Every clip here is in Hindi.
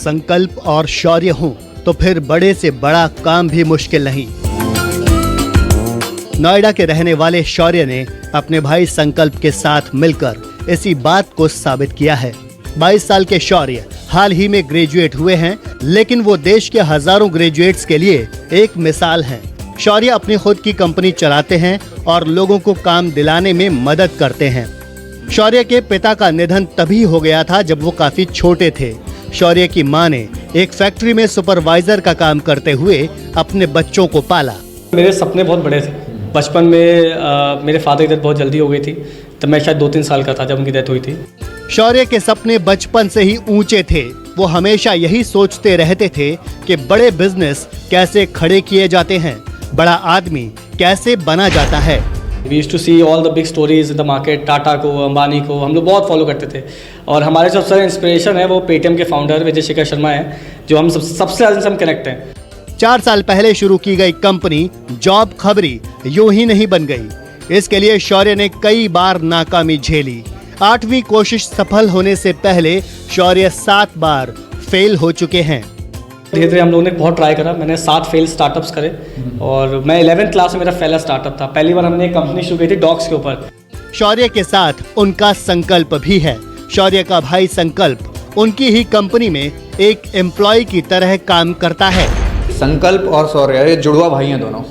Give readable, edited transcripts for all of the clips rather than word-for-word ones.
संकल्प और शौर्य हो तो फिर बड़े से बड़ा काम भी मुश्किल नहीं। नोएडा के रहने वाले शौर्य ने अपने भाई संकल्प के साथ मिलकर इसी बात को साबित किया है। 22 साल के शौर्य हाल ही में ग्रेजुएट हुए हैं, लेकिन वो देश के हजारों ग्रेजुएट्स के लिए एक मिसाल हैं। शौर्य अपनी खुद की कंपनी चलाते हैं और लोगों को काम दिलाने में मदद करते हैं। शौर्य के पिता का निधन तभी हो गया था जब वो काफी छोटे थे। शौर्य की मां ने एक फैक्ट्री में सुपरवाइजर का काम करते हुए अपने बच्चों को पाला। मेरे सपने बहुत बड़े थे। बचपन में मेरे फादर की डेथ बहुत जल्दी हो गई थी, तब मैं शायद 2-3 साल का था जब उनकी डेथ हुई थी। शौर्य के सपने बचपन से ही ऊंचे थे। वो हमेशा यही सोचते रहते थे कि बड़े बिजनेस कैसे खड़े किए जाते हैं, बड़ा आदमी कैसे बना जाता है। We used to see all the big stories in the market, Tata को, अंबानी को हम लोग बहुत फॉलो करते थे। और हमारे जो सबसे इंस्पिरेशन है वो पेटीएम के फाउंडर विजय शेखर शर्मा है, जो हम सबसे ज़्यादा से हम कनेक्ट हैं। 4 साल पहले शुरू की गई कंपनी जॉब खबरी यूं ही नहीं बन गई। इसके लिए शौर्य ने कई बार नाकामी झेली। 8वीं कोशिश सफल होने से पहले शौर्य 7 बार फेल हो चुके हैं। धीरे धीरे हम लोगों ने बहुत ट्राई करा। मैंने 7 फेल स्टार्टअप्स करे और मैं 11th क्लास में मेरा पहला स्टार्टअप था। पहली बार हमने एक कंपनी शुरू की थी डॉग्स के ऊपर। शौर्य के साथ उनका संकल्प भी है। शौर्य का भाई संकल्प उनकी ही कंपनी में एक एम्प्लॉय की तरह काम करता है। संकल्प और शौर्य ये जुड़वा भाई हैं दोनों।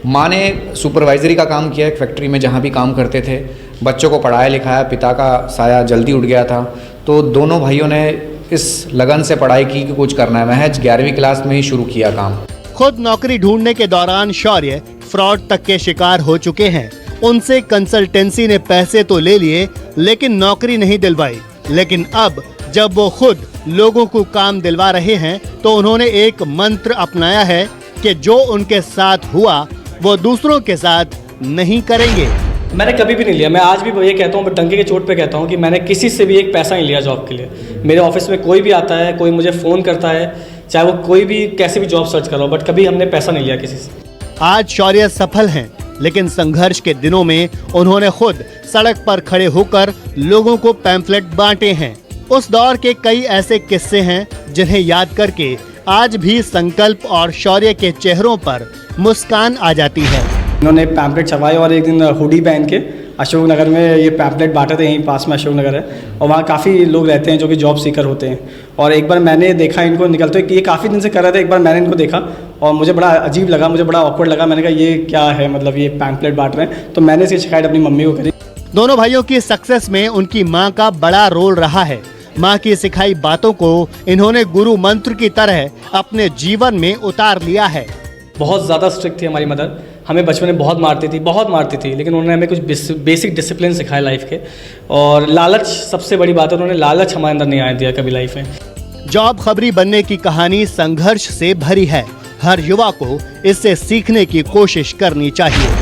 माँ ने सुपरवाइजरी का काम किया एक फैक्ट्री में जहाँ भी काम करते थे। बच्चों को पढ़ाया लिखाया, पिता का साया जल्दी उठ गया था, तो दोनों भाइयों ने इस लगन से पढ़ाई की कि कुछ करना है। महज 11वीं क्लास में ही शुरू किया काम। खुद नौकरी ढूंढने के दौरान शौर्य फ्रॉड तक के शिकार हो चुके हैं। उनसे कंसल्टेंसी ने पैसे तो ले लिए, लेकिन नौकरी नहीं दिलवाई। लेकिन अब जब वो खुद लोगों को काम दिलवा रहे हैं तो उन्होंने एक मंत्र अपनाया है कि जो उनके साथ हुआ वो दूसरों के साथ नहीं करेंगे। मैंने कभी भी नहीं लिया। मैं आज भी ये कहता हूँ, डंके के चोट पे कहता हूँ कि मैंने किसी से भी एक पैसा नहीं लिया जॉब के लिए। मेरे ऑफिस में कोई भी आता है, कोई मुझे फ़ोन करता है, चाहे वो कोई भी कैसे भी जॉब सर्च कर रहा हो, बट कभी हमने पैसा नहीं लिया किसी से। आज शौर्य सफल हैं, लेकिन संघर्ष के दिनों में उन्होंने खुद सड़क पर खड़े होकर लोगों को पैम्फलेट बांटे हैं। उस दौर के कई ऐसे किस्से हैं जिन्हें याद करके आज भी संकल्प और शौर्य के चेहरों पर मुस्कान आ जाती है। उन्होंने पैम्पलेट छपवाए और एक दिन हुडी पहन के अशोक नगर में ये पैम्पलेट बांटे थे। यहीं पास में अशोक नगर है और वहाँ काफ़ी लोग रहते हैं जो कि जॉब सीकर होते हैं। और एक बार मैंने देखा इनको निकलते, कि ये काफ़ी दिन से कर रहे थे। एक बार मैंने इनको देखा और मुझे बड़ा अजीब लगा, मुझे बड़ा ऑकवर्ड लगा। मैंने कहा ये क्या है, मतलब ये पैम्पलेट बांट रहे हैं। तो मैंने इसकी शिकायत अपनी मम्मी को करी। दोनों भाइयों की सक्सेस में उनकी मां का बड़ा रोल रहा है। मां की सिखाई बातों को इन्होंने गुरु मंत्र की तरह अपने जीवन में उतार लिया है। बहुत ज़्यादा स्ट्रिक्ट थी हमारी मदर। हमें बचपन में बहुत मारती थी, लेकिन उन्होंने हमें कुछ बेसिक डिसिप्लिन सिखाए लाइफ के। और लालच सबसे बड़ी बात है, उन्होंने लालच हमारे अंदर नहीं आने दिया कभी लाइफ में। जॉब खबरी बनने की कहानी संघर्ष से भरी है। हर युवा को इससे सीखने की कोशिश करनी चाहिए।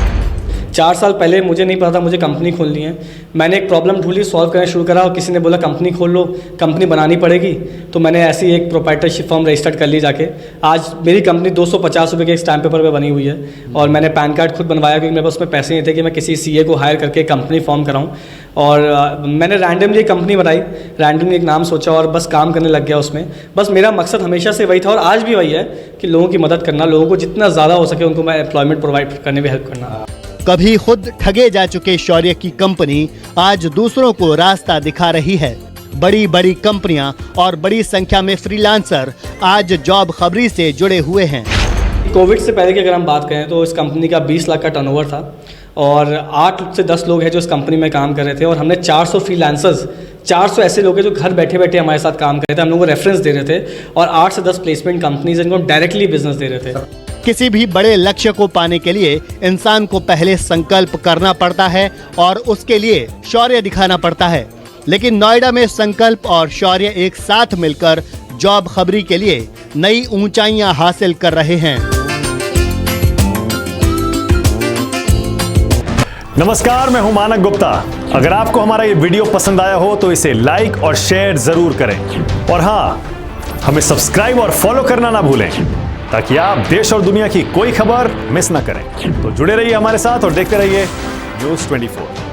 4 साल पहले मुझे नहीं पता था मुझे कंपनी खोलनी है। मैंने एक प्रॉब्लम ढूंढी, सॉल्व करना शुरू करा और किसी ने बोला कंपनी खोल लो, कंपनी बनानी पड़ेगी। तो मैंने ऐसी एक प्रोप्राइटरशिप फर्म रजिस्टर्ड कर ली जाके। आज मेरी कंपनी 250 रुपये के स्टैम्प पेपर पे बनी हुई है और मैंने पैन कार्ड खुद बनवाया, क्योंकि मेरे पास उसमें पैसे नहीं थे कि मैं किसी सीए को हायर करके कंपनी फॉर्म कराऊँ। और मैंने रैंडमली एक कंपनी बनाई, रैंडमली एक नाम सोचा और बस काम करने लग गया उसमें। बस मेरा मकसद हमेशा से वही था और आज भी वही है कि लोगों की मदद करना, लोगों को जितना ज़्यादा हो सके उनको मैं एम्प्लॉयमेंट प्रोवाइड करने में हेल्प करना। कभी खुद ठगे जा चुके शौर्य की कंपनी आज दूसरों को रास्ता दिखा रही है। बड़ी बड़ी कंपनियां और बड़ी संख्या में फ्रीलांसर आज जॉब खबरी से जुड़े हुए हैं। कोविड से पहले की अगर हम बात करें तो इस कंपनी का 20 लाख का टर्नओवर था और 8 से 10 लोग हैं जो इस कंपनी में काम कर रहे थे। और हमने 400 फ्रीलांसर्स, 400 ऐसे लोग हैं जो घर बैठे बैठे हमारे साथ काम कर रहे थे। हम लोगों को रेफरेंस दे रहे थे और 8 से 10 प्लेसमेंट कंपनीज इनको डायरेक्टली बिजनेस दे रहे थे। किसी भी बड़े लक्ष्य को पाने के लिए इंसान को पहले संकल्प करना पड़ता है और उसके लिए शौर्य दिखाना पड़ता है। लेकिन नोएडा में संकल्प और शौर्य एक साथ मिलकर जॉब खबरी के लिए नई ऊंचाइयां हासिल कर रहे हैं। नमस्कार, मैं हूं मानक गुप्ता। अगर आपको हमारा ये वीडियो पसंद आया हो तो इसे लाइक और शेयर जरूर करें और हाँ, हमें सब्सक्राइब और फॉलो करना ना भूलें ताकि आप देश और दुनिया की कोई खबर मिस ना करें। तो जुड़े रहिए हमारे साथ और देखते रहिए न्यूज़ 24।